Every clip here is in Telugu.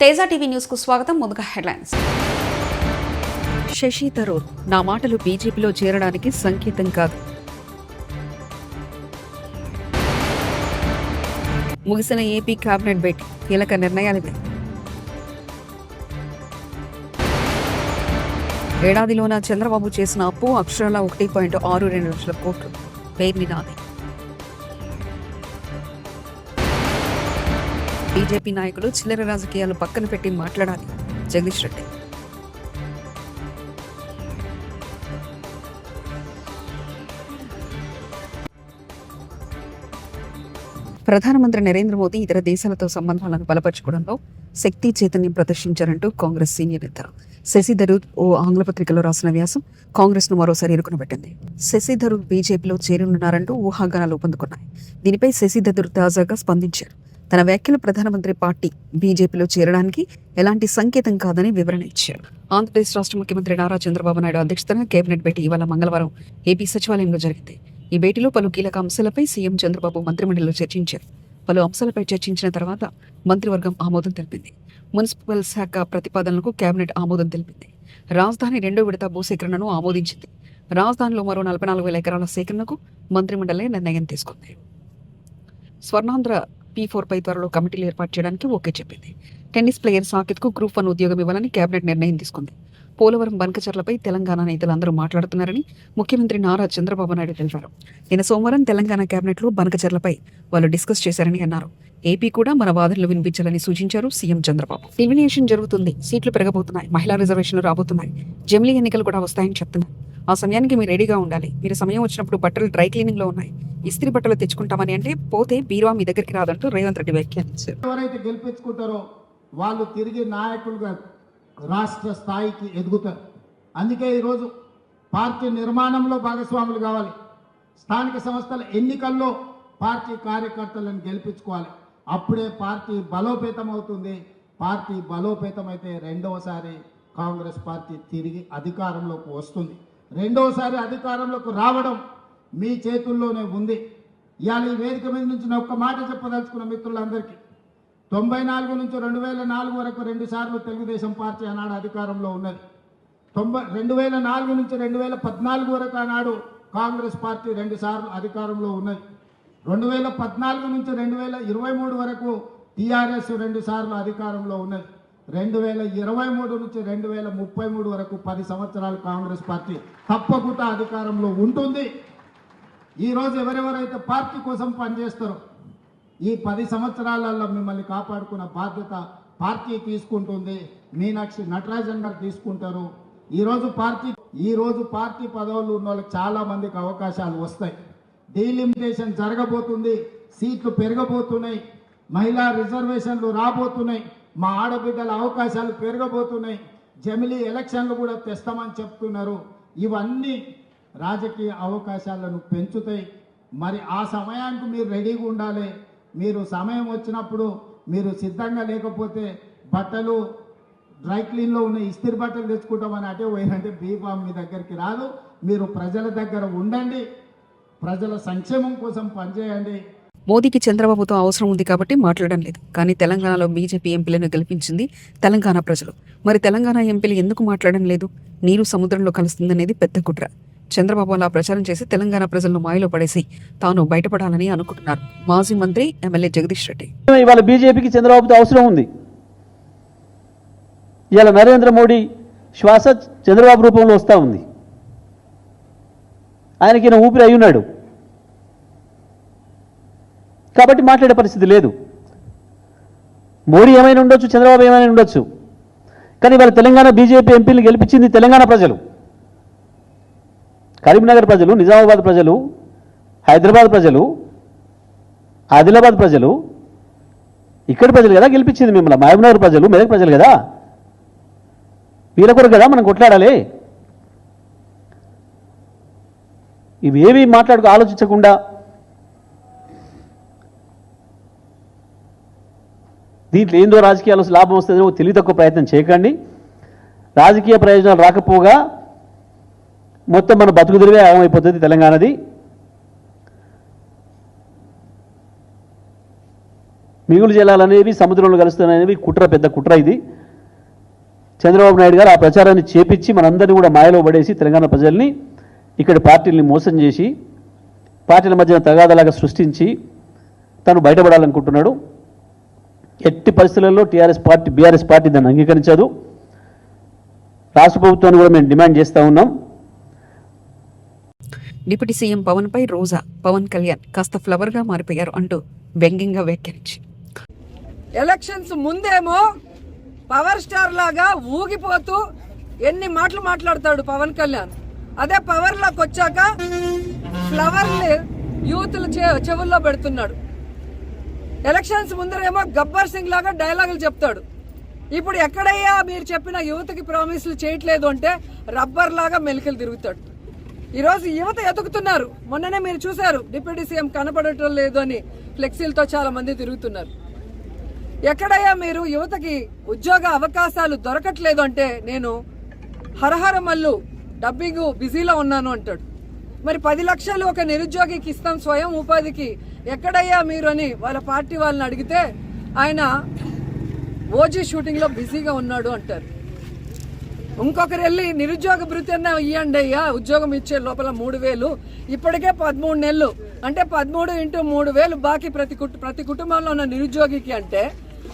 తేజ టీవీ న్యూస్ కు స్వాగతం. ముందుగా హెడ్లైన్స్. శశి థరూర్, నా మాటలు బీజేపీలో చేరడానికి సంకేతం కాదు. ముగిసిన ఏపీ కేబినెట్ భేటీ, కీలక నిర్ణయాలివే. ఏడాదిలోన చంద్రబాబు చేసిన అప్పు అక్షరాల 1.62 లక్షల కోట్లు. పేర్ని నాది. బీజేపీ నాయకులు చిల్లర రాజకీయాలు పక్కన పెట్టి మాట్లాడాలి. జగదీష్ రెడ్డి. ప్రధానమంత్రి నరేంద్ర మోదీ ఇతర దేశాలతో సంబంధాలను బలపరచుకోవడంలో శక్తి చైతన్యం ప్రదర్శించారంటూ కాంగ్రెస్ సీనియర్ నేత శశి థరూర్ ఓ ఆంగ్ల పత్రికలో రాసిన వ్యాసం కాంగ్రెస్ ను మరోసారి ఇరుకునబెట్టింది. శశి థరూర్ బీజేపీలో చేరనున్నారంటూ ఊహాగానాలు పొందుకున్నాయి. దీనిపై శశి థరూర్ తాజాగా స్పందించారు. తన వ్యాఖ్యలు ప్రధానమంత్రి పార్టీ బీజేపీలో చేరడానికి ఎలాంటి సంకేతం కాదని వివరణ ఇచ్చారు. ఆంధ్రప్రదేశ్ రాష్ట్ర ముఖ్యమంత్రి నారా చంద్రబాబు నాయుడు అధ్యక్షతన కేబినెట్ భేటీ ఇవాళ మంగళవారం ఏపీ సచివాలయంలో జరిగింది. ఈ భేటీలో పలు కీలక అంశాలపై సీఎం చంద్రబాబు మంత్రిమండలిలో చర్చించారు. పలు అంశాలపై చర్చించిన తర్వాత మంత్రివర్గం ఆమోదం తెలిపింది. మున్సిపల్ శాఖ ప్రతిపాదనలకు కేబినెట్ ఆమోదం తెలిపింది. రాజధాని 2వ విడత భూసేకరణను ఆమోదించింది. రాజధానిలో మరో 44,000 ఎకరాల సేకరణకు మంత్రిమండలి నిర్ణయం తీసుకుంది. స్వర్ణాంధ్ర P4 పై త్వరలో కమిటీలు ఏర్పాటు చేయడానికి ఓకే చెప్పింది. టెన్నిస్ ప్లేయర్ సాకిత్కు గ్రూప్ 1 ఉద్యోగం ఇవ్వాలని కేబినెట్ నిర్ణయం తీసుకుంది. పోలవరం బనకచర్లపై తెలంగాణ నేతలందరూ మాట్లాడుతున్నారని ముఖ్యమంత్రి నారా చంద్రబాబు నాయుడు తెలిపారు. నిన్న సోమవారం తెలంగాణ కేబినెట్లో బనకచర్లపై వాళ్ళు డిస్కస్ చేశారని అన్నారు. ఏపీ కూడా మన వాదనలు వినిపించాలని సూచించారు సీఎం చంద్రబాబు. డివినేషన్ జరుగుతుంది, సీట్లు పెరగబోతున్నాయి, మహిళా రిజర్వేషన్లు రాబోతున్నాయి, జమిలీ ఎన్నికలు కూడా వస్తాయని చెప్తున్నారు. ఆ సమయానికి మీరు రెడీగా ఉండాలి. మీరు సమయం వచ్చినప్పుడు బట్టలు డ్రై క్లీనింగ్ లో ఉన్నాయి, ఇస్త్రీ బట్టలు తెచ్చుకుంటామని అంటే పోతే బీరువా మీ దగ్గరికి రాదంటూ రేవంత్ రెడ్డి వ్యాఖ్యానించారు. ఎవరైతే గెలిపించుకుంటారో వాళ్ళు తిరిగి నాయకులుగా రాష్ట్ర స్థాయికి ఎదుగుతారు. అందుకే ఈరోజు పార్టీ నిర్మాణంలో భాగస్వాములు కావాలి. స్థానిక సంస్థల ఎన్నికల్లో పార్టీ కార్యకర్తలను గెలిపించుకోవాలి. అప్పుడే పార్టీ బలోపేతం అవుతుంది. పార్టీ బలోపేతం అయితే రెండవసారి కాంగ్రెస్ పార్టీ తిరిగి అధికారంలోకి వస్తుంది. రెండవసారి అధికారంలోకి రావడం మీ చేతుల్లోనే ఉంది. ఇవాళ ఈ వేదిక మీద నుంచి నేను ఒక్క మాట చెప్పదలుచుకున్న మిత్రులందరికీ, 94 నుంచి 2004 వరకు 2 సార్లు తెలుగుదేశం పార్టీ ఆనాడు అధికారంలో ఉన్నది. 2004 నుంచి 2014 వరకు ఆనాడు కాంగ్రెస్ పార్టీ 2 సార్లు అధికారంలో ఉన్నది. 2014 నుంచి 2023 వరకు టీఆర్ఎస్ 2 సార్లు అధికారంలో ఉన్నది. 2023 నుంచి 2033 వరకు 10 సంవత్సరాలు కాంగ్రెస్ పార్టీ తప్పకుండా అధికారంలో ఉంటుంది. ఈరోజు ఎవరెవరైతే పార్టీ కోసం పనిచేస్తారో ఈ 10 సంవత్సరాలలో మిమ్మల్ని కాపాడుకున్న బాధ్యత పార్టీ తీసుకుంటుంది. మీనాక్షి నటరాజన్ గారు తీసుకుంటారు. ఈరోజు పార్టీ పదవులు ఉన్న వాళ్ళకి చాలా మందికి అవకాశాలు వస్తాయి. డీలిమిటేషన్ జరగబోతుంది, సీట్లు పెరగబోతున్నాయి, మహిళా రిజర్వేషన్లు రాబోతున్నాయి, మా ఆడబిడ్డల అవకాశాలు పెరగబోతున్నాయి, జమిలీ ఎలక్షన్లు కూడా తెస్తామని చెప్తున్నారు. ఇవన్నీ రాజకీయ అవకాశాలను పెంచుతాయి. మరి ఆ సమయానికి మీరు రెడీగా ఉండాలి. మీరు సమయం వచ్చినప్పుడు మీరు సిద్ధంగా లేకపోతే బట్టలు డ్రై క్లీన్లో ఉన్న ఇస్త్రీ బట్టలు తెచ్చుకుంటామని అటే పోయినంటే బీఫామ్ మీ దగ్గరికి రాదు. మీరు ప్రజల దగ్గర ఉండండి, ప్రజల సంక్షేమం కోసం పనిచేయండి. మోదీకి చంద్రబాబుతో అవసరం ఉంది కాబట్టి మాట్లాడడం లేదు. కానీ తెలంగాణలో బీజేపీ ఎంపీలను గెలిపించింది తెలంగాణ ప్రజలు. మరి తెలంగాణ ఎంపీలు ఎందుకు మాట్లాడడం లేదు? నీరు సముద్రంలో కలుస్తుందనేది పెద్ద కుట్ర. చంద్రబాబు అలా ప్రచారం చేసి తెలంగాణ ప్రజలను మాయలో పడేసి తాను బయటపడాలని అనుకుంటున్నారు మాజీ మంత్రి ఎమ్మెల్యే జగదీష్ రెడ్డి. ఇవాళ బీజేపీకి చంద్రబాబుతో అవసరం ఉంది. ఇవాళ నరేంద్ర మోడీ శ్వాస చంద్రబాబు రూపంలో వస్తూ ఉంది. ఆయనకి ఊపిరి అయి ఉన్నాడు కాబట్టి మాట్లాడే పరిస్థితి లేదు. మోడీ ఏమైనా ఉండొచ్చు, చంద్రబాబు ఏమైనా ఉండొచ్చు, కానీ ఇవాళ తెలంగాణ బీజేపీ ఎంపీలు గెలిపించింది తెలంగాణ ప్రజలు, కరీంనగర్ ప్రజలు, నిజామాబాద్ ప్రజలు, హైదరాబాద్ ప్రజలు, ఆదిలాబాద్ ప్రజలు, ఇక్కడి ప్రజలు కదా గెలిపించింది మిమ్మల్ని. మహబూబ్నగర్ ప్రజలు, మెదక్ ప్రజలు కదా. వీళ్ళ కొరకు కదా మనం కొట్లాడాలి. ఇవేవి ఆలోచించకుండా దీంట్లో ఏందో రాజకీయాలు లాభం వస్తుందో తెలివి తక్కువ ప్రయత్నం చేయకండి. రాజకీయ ప్రయోజనాలు రాకపోగా మొత్తం మన బతుకుదిరివే ఆగమైపోతుంది తెలంగాణది. మిగులు జలాలనేవి సముద్రంలో కలుస్తున్నాయనేవి కుట్ర, పెద్ద కుట్ర ఇది. చంద్రబాబు నాయుడు గారు ఆ ప్రచారాన్ని చేపించి మనందరినీ కూడా మాయలో పడేసి తెలంగాణ ప్రజల్ని ఇక్కడ పార్టీల్ని మోసం చేసి పార్టీల మధ్యన తగాదలాగా సృష్టించి తను బయటపడాలనుకుంటున్నాడు. ఎట్టి పరిస్థితులలో బీఆర్ఎస్ పార్టీ దాన్ని అంగీకరించదు. రాష్ట్ర ప్రభుత్వాన్ని కూడా మేము డిమాండ్ చేస్తూ ఉన్నాం. డిప్యూటీ సీఎం పవన్ పై రోజా, పవన్ కళ్యాణ్ కాస్త ఫ్లవర్ గా మారిపోయారు అంటూ వ్యంగ్యంగా వ్యాఖ్యానించి, ఎలక్షన్స్ ముందేమో పవర్ స్టార్ లాగా ఊగిపోతూ ఎన్ని మాటలు మాట్లాడతాడు పవన్ కళ్యాణ్. అదే పవర్ లోకి వచ్చాక ఫ్లవర్ యూత్లు చెవుల్లో పెడుతున్నాడు. ఎలక్షన్స్ ముందరేమో గబ్బర్ సింగ్ లాగా డైలాగులు చెప్తాడు. ఇప్పుడు ఎక్కడయ్యా మీరు చెప్పిన యువతకి ప్రామిస్లు చేయట్లేదు అంటే రబ్బర్ లాగా మెలికలు తిరుగుతాడు. ఈరోజు యువత ఎదుగుతున్నారు. మొన్ననే మీరు చూశారు, డిప్యూటీ సీఎం కనపడటం లేదు అని ఫ్లెక్సీలతో చాలా మంది తిరుగుతున్నారు. ఎక్కడయ్యా మీరు యువతకి ఉద్యోగ అవకాశాలు దొరకట్లేదు అంటే నేను హరహర మల్లు డబ్బింగ్ బిజీలో ఉన్నాను అంటాడు. మరి 10 లక్షలు ఒక నిరుద్యోగికి ఇస్తాం స్వయం ఉపాధికి, ఎక్కడయ్యా మీరు అని వాళ్ళ పార్టీ వాళ్ళని అడిగితే ఆయన ఓజీ షూటింగ్ లో బిజీగా ఉన్నాడు అంటారు. ఇంకొకరు వెళ్ళి నిరుద్యోగ భృతి అన్న ఇవ్వండి అయ్యా, ఉద్యోగం ఇచ్చే లోపల 3,000, ఇప్పటికే 13 నెలలు అంటే 13 × 3,000 బాకీ ప్రతి కుటుంబంలో ఉన్న నిరుద్యోగికి అంటే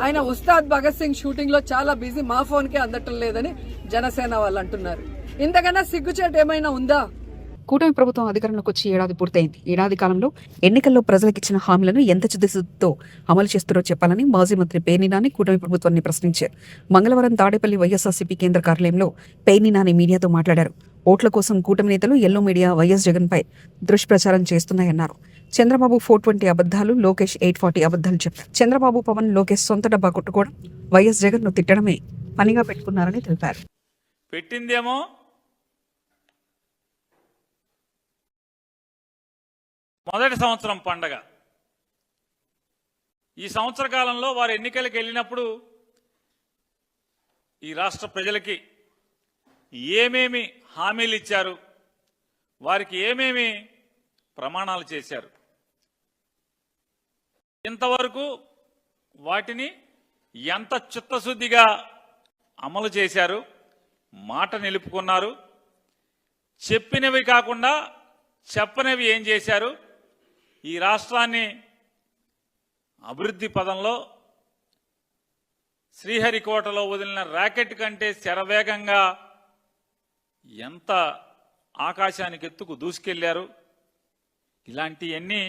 ఆయన ఉస్తాద్ భగత్ సింగ్ షూటింగ్ లో చాలా బిజీ, మా ఫోన్ కే అందటం లేదని జనసేన వాళ్ళు అంటున్నారు. ఇంతకన్నా సిగ్గుచేటు ఏమైనా ఉందా? కూటమి ప్రభుత్వం అధికారంలోకి వచ్చి ఏడాది పూర్తయింది. ఏడాది కాలంలో ఎన్నికల్లో ప్రజలకిచ్చిన హామీలను ఎంత చిత్తశుద్ధితో అమలు చేస్తారో చెప్పాలని మాజీ మంత్రి పేర్ని నాని కూటమి ప్రభుత్వాన్ని ప్రశ్నించారు. మంగళవారం తాడేపల్లి వైఎస్ఆర్సీపీ కేంద్ర కార్యాలయంలో పేర్ని నాని మీడియాతో మాట్లాడారు. ఓట్ల కోసం కూటమి నేతలు ఎల్లో మీడియా వైఎస్ జగన్ పై దుష్ప్రచారం చేస్తున్నాయన్నారు. చంద్రబాబు 420 అబద్ధాలు, లోకేష్ 840 అబద్ధాలు చెప్పారు. చంద్రబాబు, పవన్, లోకేష్ సొంత డబ్బా కొట్టుకోవడం, వైఎస్ జగన్ ను తిట్టడమే పనిగా పెట్టుకున్నారని తెలిపారు. పెట్టిందేమో మొదటి సంవత్సరం పండగ. ఈ సంవత్సర కాలంలో వారు ఎన్నికలకు వెళ్ళినప్పుడు ఈ రాష్ట్ర ప్రజలకి ఏమేమి హామీలు ఇచ్చారు, వారికి ఏమేమి ప్రమాణాలు చేశారు, ఇంతవరకు వాటిని ఎంత చిత్తశుద్ధిగా అమలు చేశారు, మాట నిలుపుకున్నారు, చెప్పినవి కాకుండా చెప్పనివి ఏం చేశారు, ఈ రాష్ట్రాన్ని అభివృద్ధి పదంలో శ్రీహరికోటలో వదిలిన రాకెట్ కంటే శరవేగంగా ఎంత ఆకాశానికి ఎత్తుకు దూసుకెళ్లారు, ఇలాంటివన్నీ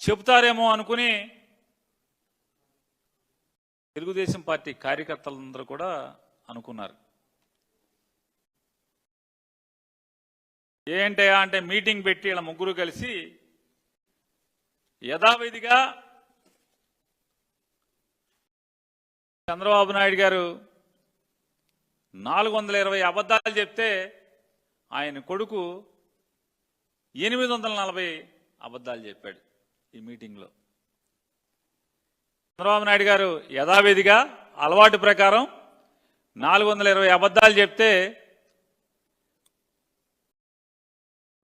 చెబుతారేమో అనుకుని తెలుగుదేశం పార్టీ కార్యకర్తలందరూ కూడా అనుకున్నారు. ఏంటయా అంటే మీటింగ్ పెట్టి ఇలా ముగ్గురు కలిసి యథావిధిగా చంద్రబాబు నాయుడు గారు 420 అబద్ధాలు చెప్తే ఆయన కొడుకు 840 అబద్ధాలు చెప్పాడు ఈ మీటింగ్లో. చంద్రబాబు నాయుడు గారు యథావిధిగా అలవాటు ప్రకారం 420 అబద్ధాలు చెప్తే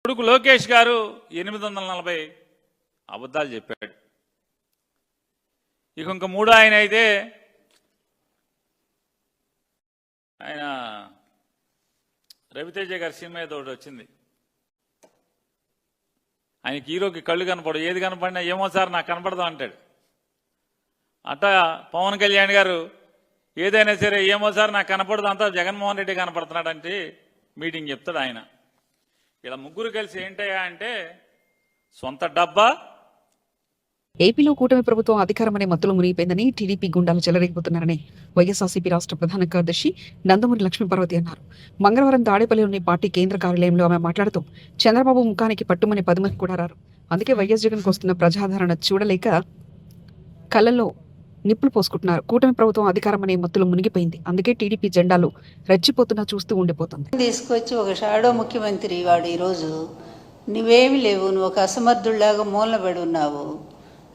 కొడుకు లోకేష్ గారు 840 అబద్ధాలు చెప్పాడు. ఇక ఇంక మూడో ఆయన అయితే ఆయన రవితేజ గారి సినిమా ఏదో ఒకటి వచ్చింది, ఆయనకి హీరోకి కళ్ళు కనపడవు, ఏది కనపడినా ఏమో సార్ నాకు కనపడదాం అంటాడు. అట్టా పవన్ కళ్యాణ్ గారు ఏదైనా సరే ఏమో సార్ నాకు కనపడదు, అంతా జగన్మోహన్ రెడ్డి కనపడుతున్నాడంటే మీటింగ్ చెప్తాడు ఆయన. ఇలా ముగ్గురు కలిసి ఏంటయ్యా అంటే సొంత డబ్బా. ఏపీలో కూటమి ప్రభుత్వం అధికారం అనే మత్తులో మునిగిపోయిందని టీడీపీ గుండాలు చెలరేగిపోతున్నారని వైఎస్ఆర్సీపీ రాష్ట్ర ప్రధాన కార్యదర్శి నందమూరి లక్ష్మీపార్వతి అన్నారు. మంగళవారం తాడేపల్లిలోని పార్టీ కేంద్ర కార్యాలయంలో ఆమె మాట్లాడుతూ చంద్రబాబు ముఖానికి పట్టుమని 10 మంది కూడా రారు, అందుకే వైఎస్ జగన్కు వస్తున్న ప్రజాదరణ చూడలేక కళ్ళల్లో నిప్పులు పోసుకుంటున్నారు. కూటమి ప్రభుత్వం అధికారం అనే మత్తులో మునిగిపోయింది, అందుకే టీడీపీ జెండాలు రెచ్చిపోతున్నా చూస్తూ ఉండిపోతుంది. తీసుకొచ్చి ఒక షాడో ముఖ్యమంత్రి వాడు ఈరోజు నువ్వేమి లేవు, నువ్వు ఒక అసమర్థుల్లాగా మూలబడి ఉన్నావు.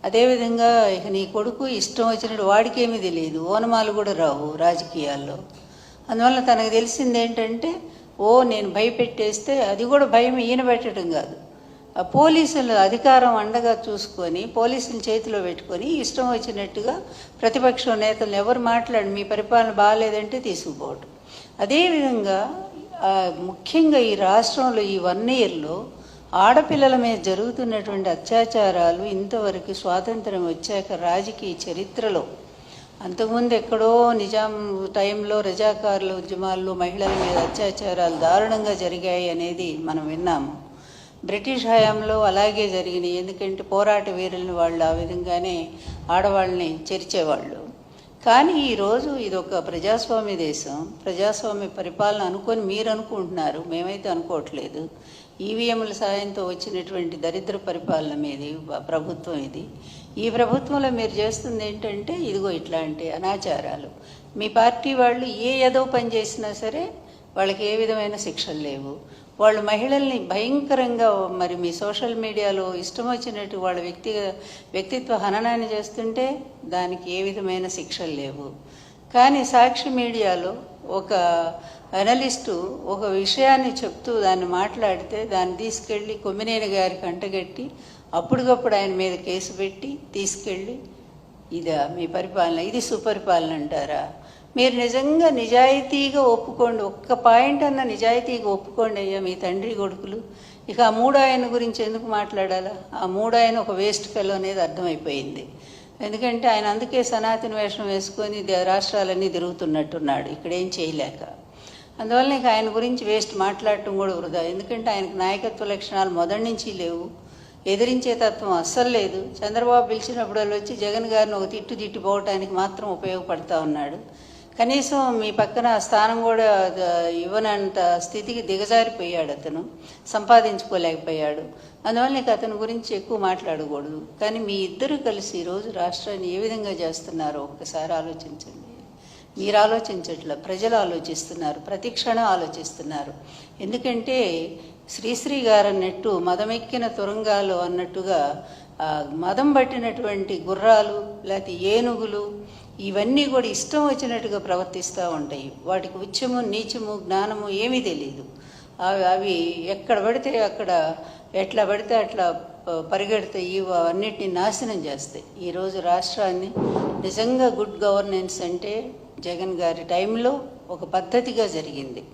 అదేవిధంగా ఇక నీ కొడుకు ఇష్టం వచ్చినట్టు వాడికేమీ తెలియదు, ఓనమాలు కూడా రావు రాజకీయాల్లో. అందువల్ల తనకు తెలిసింది ఏంటంటే నేను భయపెట్టేస్తే, అది కూడా భయం ఈయన పెట్టడం కాదు, పోలీసులు అధికారం అండగా చూసుకొని పోలీసులు చేతిలో పెట్టుకొని ఇష్టం వచ్చినట్టుగా ప్రతిపక్ష నేతలు ఎవరు మాట్లాడి మీ పరిపాలన బాగాలేదంటే తీసుకుపోవటం. అదేవిధంగా ముఖ్యంగా ఈ రాష్ట్రంలో ఈ 1 ఇయర్లో ఆడపిల్లల మీద జరుగుతున్నటువంటి అత్యాచారాలు ఇంతవరకు స్వాతంత్రం వచ్చాక రాజకీయ చరిత్రలో, అంతకుముందు ఎక్కడో నిజాం టైంలో రజాకారుల ఉద్యమాల్లో మహిళల మీద అత్యాచారాలు దారుణంగా జరిగాయి అనేది మనం విన్నాము. బ్రిటిష్ హయాంలో అలాగే జరిగినాయి. ఎందుకంటే పోరాట వీరులను వాళ్ళు ఆ విధంగానే ఆడవాళ్ళని చెరిచేవాళ్ళు. కానీ ఈరోజు ఇది ఒక ప్రజాస్వామ్య దేశం, ప్రజాస్వామ్య పరిపాలన అనుకొని మీరు అనుకుంటున్నారు, మేమైతే అనుకోవట్లేదు. ఈవీఎంల సాయంతో వచ్చినటువంటి దరిద్ర పరిపాలన మీది ప్రభుత్వం ఇది. ఈ ప్రభుత్వంలో మీరు చేస్తుంది ఏంటంటే ఇదిగో ఇట్లాంటి అనాచారాలు. మీ పార్టీ వాళ్ళు ఏదో పని చేసినా సరే వాళ్ళకి ఏ విధమైన శిక్షలు లేవు. వాళ్ళు మహిళల్ని భయంకరంగా మరి మీ సోషల్ మీడియాలో ఇష్టం వచ్చినట్టు వాళ్ళ వ్యక్తిత్వ హననాన్ని చేస్తుంటే దానికి ఏ విధమైన శిక్షలు లేవు. కానీ సాక్షి మీడియాలో ఒక అనలిస్టు ఒక విషయాన్ని చెప్తూ దాన్ని మాట్లాడితే దాన్ని తీసుకెళ్ళి కొమ్మినేని గారికి అంటగట్టి అప్పటికప్పుడు ఆయన మీద కేసు పెట్టి తీసుకెళ్ళి ఇదా మీ పరిపాలన, ఇది సుపరిపాలన అంటారా? మీరు నిజంగా నిజాయితీగా ఒప్పుకోండి, ఒక్క పాయింట్ అన్న నిజాయితీగా ఒప్పుకోండి అయ్యా మీ తండ్రి కొడుకులు. ఇక ఆ 3 ఆయన గురించి ఎందుకు మాట్లాడాలా? ఆ 3 ఆయన ఒక వేస్ట్ ఫెలో అనేది అర్థమైపోయింది. ఎందుకంటే ఆయన అందుకే సనాతన వేషం వేసుకొని రాష్ట్రాలన్నీ తిరుగుతున్నట్టున్నాడు ఇక్కడ ఏం చేయలేక. అందువల్ల ఇక ఆయన గురించి వేస్ట్ మాట్లాడటం కూడా వృధా. ఎందుకంటే ఆయనకు నాయకత్వ లక్షణాలు మొదటి నుంచి లేవు, ఎదిరించే తత్వం అస్సలు లేదు. చంద్రబాబు పిలిచినప్పుడు వచ్చి జగన్ గారిని ఒక తిట్టిపోవటానికి మాత్రం ఉపయోగపడతా ఉన్నాడు. కనీసం మీ పక్కన స్థానం కూడా ఇవ్వనంత స్థితికి దిగజారిపోయాడు, అతను సంపాదించుకోలేకపోయాడు. అందువల్ల ఇక అతని గురించి ఎక్కువ మాట్లాడకూడదు. కానీ మీ ఇద్దరు కలిసి ఈరోజు రాష్ట్రాన్ని ఏ విధంగా చేస్తున్నారో ఒక్కసారి ఆలోచించండి. మీరు ఆలోచించట్లా, ప్రజలు ఆలోచిస్తున్నారు, ప్రతి క్షణం ఆలోచిస్తున్నారు. ఎందుకంటే శ్రీశ్రీ గారు అన్నట్టు మదమెక్కిన తురంగాలు అన్నట్టుగా మదం పట్టినటువంటి గుర్రాలు లేకపోతే ఏనుగులు ఇవన్నీ కూడా ఇష్టం వచ్చినట్టుగా ప్రవర్తిస్తూ ఉంటాయి. వాటికి ఉచ్చము నీచము జ్ఞానము ఏమీ తెలియదు. అవి ఎక్కడ పడితే అక్కడ ఎట్లా పడితే అట్లా పరిగెడతాయి, అన్నిటిని నాశనం చేస్తాయి. ఈరోజు రాష్ట్రాన్ని నిజంగా గుడ్ గవర్నెన్స్ అంటే జగన్ గారి టైంలో ఒక పద్ధతిగా జరిగింది.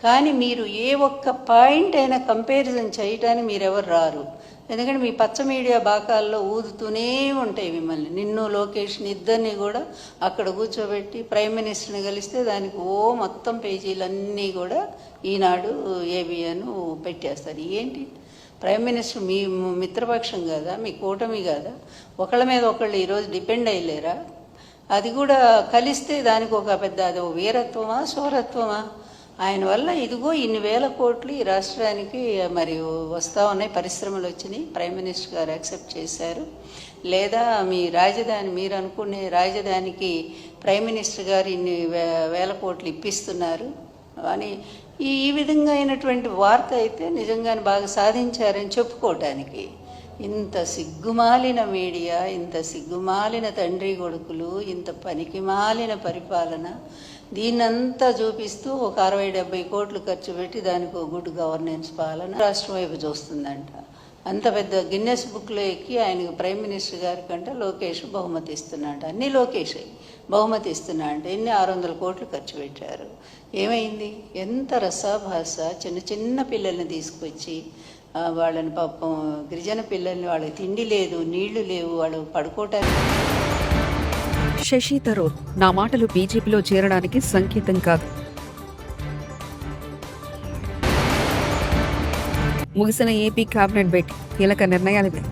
కానీ మీరు ఏ ఒక్క పాయింట్ అయినా కంపారిజన్ చేయటానికి మీరెవరు రారు. ఎందుకంటే మీ పచ్చ మీడియా బాకాల్లో ఊదుతూనే ఉంటాయి మిమ్మల్ని. నిన్ను లోకేష్ని ఇద్దరిని కూడా అక్కడ కూర్చోబెట్టి ప్రైమ్ మినిస్టర్ని కలిస్తే దానికి మొత్తం పేజీలన్నీ కూడా ఈనాడు ఏబిఎన్ పెట్టేస్తారు. ఏంటి ప్రైమ్ మినిస్టర్ మీ మిత్రపక్షం కదా, మీ కూటమి కదా, ఒకళ్ళ మీద ఒకళ్ళు ఈరోజు డిపెండ్ అయ్యలేరా? అది కూడా కలిస్తే దానికి ఒక పెద్ద అది వీరత్వమా శౌరత్వమా? ఆయన వల్ల ఇదిగో ఇన్ని వేల కోట్లు ఈ రాష్ట్రానికి మరి వస్తూ ఉన్నాయి, పరిశ్రమలు వచ్చినాయి, ప్రైమ్ మినిస్టర్ గారు యాక్సెప్ట్ చేశారు. లేదా మీ రాజధాని, మీరు అనుకునే రాజధానికి ప్రైమ్ మినిస్టర్ గారు ఇన్ని వేల కోట్లు ఇప్పిస్తున్నారు అని ఈ విధంగా అయినటువంటి వార్త అయితే నిజంగానే బాగా సాధించారని చెప్పుకోవటానికి. ఇంత సిగ్గుమాలిన మీడియా, ఇంత సిగ్గుమాలిన తండ్రి కొడుకులు, ఇంత పనికిమాలిన పరిపాలన, దీన్నంతా చూపిస్తూ ఒక 60-70 కోట్లు ఖర్చు పెట్టి దానికి ఒక గుడ్ గవర్నెన్స్ పాలన రాష్ట్రం వైపు చూస్తుందంట. అంత పెద్ద గిన్నెస్ బుక్లో ఎక్కి ఆయనకు ప్రైమ్ మినిస్టర్ గారి కంటే లోకేష్ బహుమతి ఇస్తున్నాడు. అన్నీ లోకేష్ బహుమతి ఇస్తున్నాడు. ఎన్ని 600 కోట్లు ఖర్చు పెట్టారు. ఏమైంది? ఎంత రసాభాస. చిన్న చిన్న పిల్లల్ని తీసుకొచ్చి వాళ్ళని పాపం గిరిజన పిల్లల్ని, వాళ్ళకి తిండి లేదు, నీళ్లు లేవు, వాళ్ళు పడుకోవటానికి. శశి థరూర్, నా మాటలు బీజేపీలో చేరడానికి సంకేతం కాదు. ముగిసిన ఏపీ కేబినెట్ భేటీ, కీలక నిర్ణయాలివే.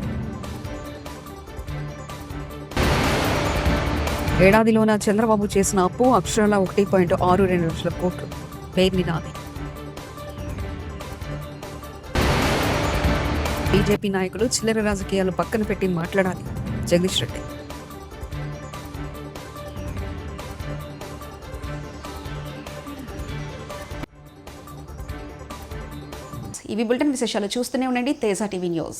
ఏడాదిలోన చంద్రబాబు చేసిన అప్పు అక్షరాల 1.62 లక్షల కోట్లు. పేర్ని నాది. బీజేపీ నాయకులు చిల్లర రాజకీయాలు పక్కన పెట్టి మాట్లాడాలి. జగదీష్ రెడ్డి. ఇవి బులెటిన్ విశేషాలు. చూస్తూనే ఉండండి తేజ టీవీ న్యూస్.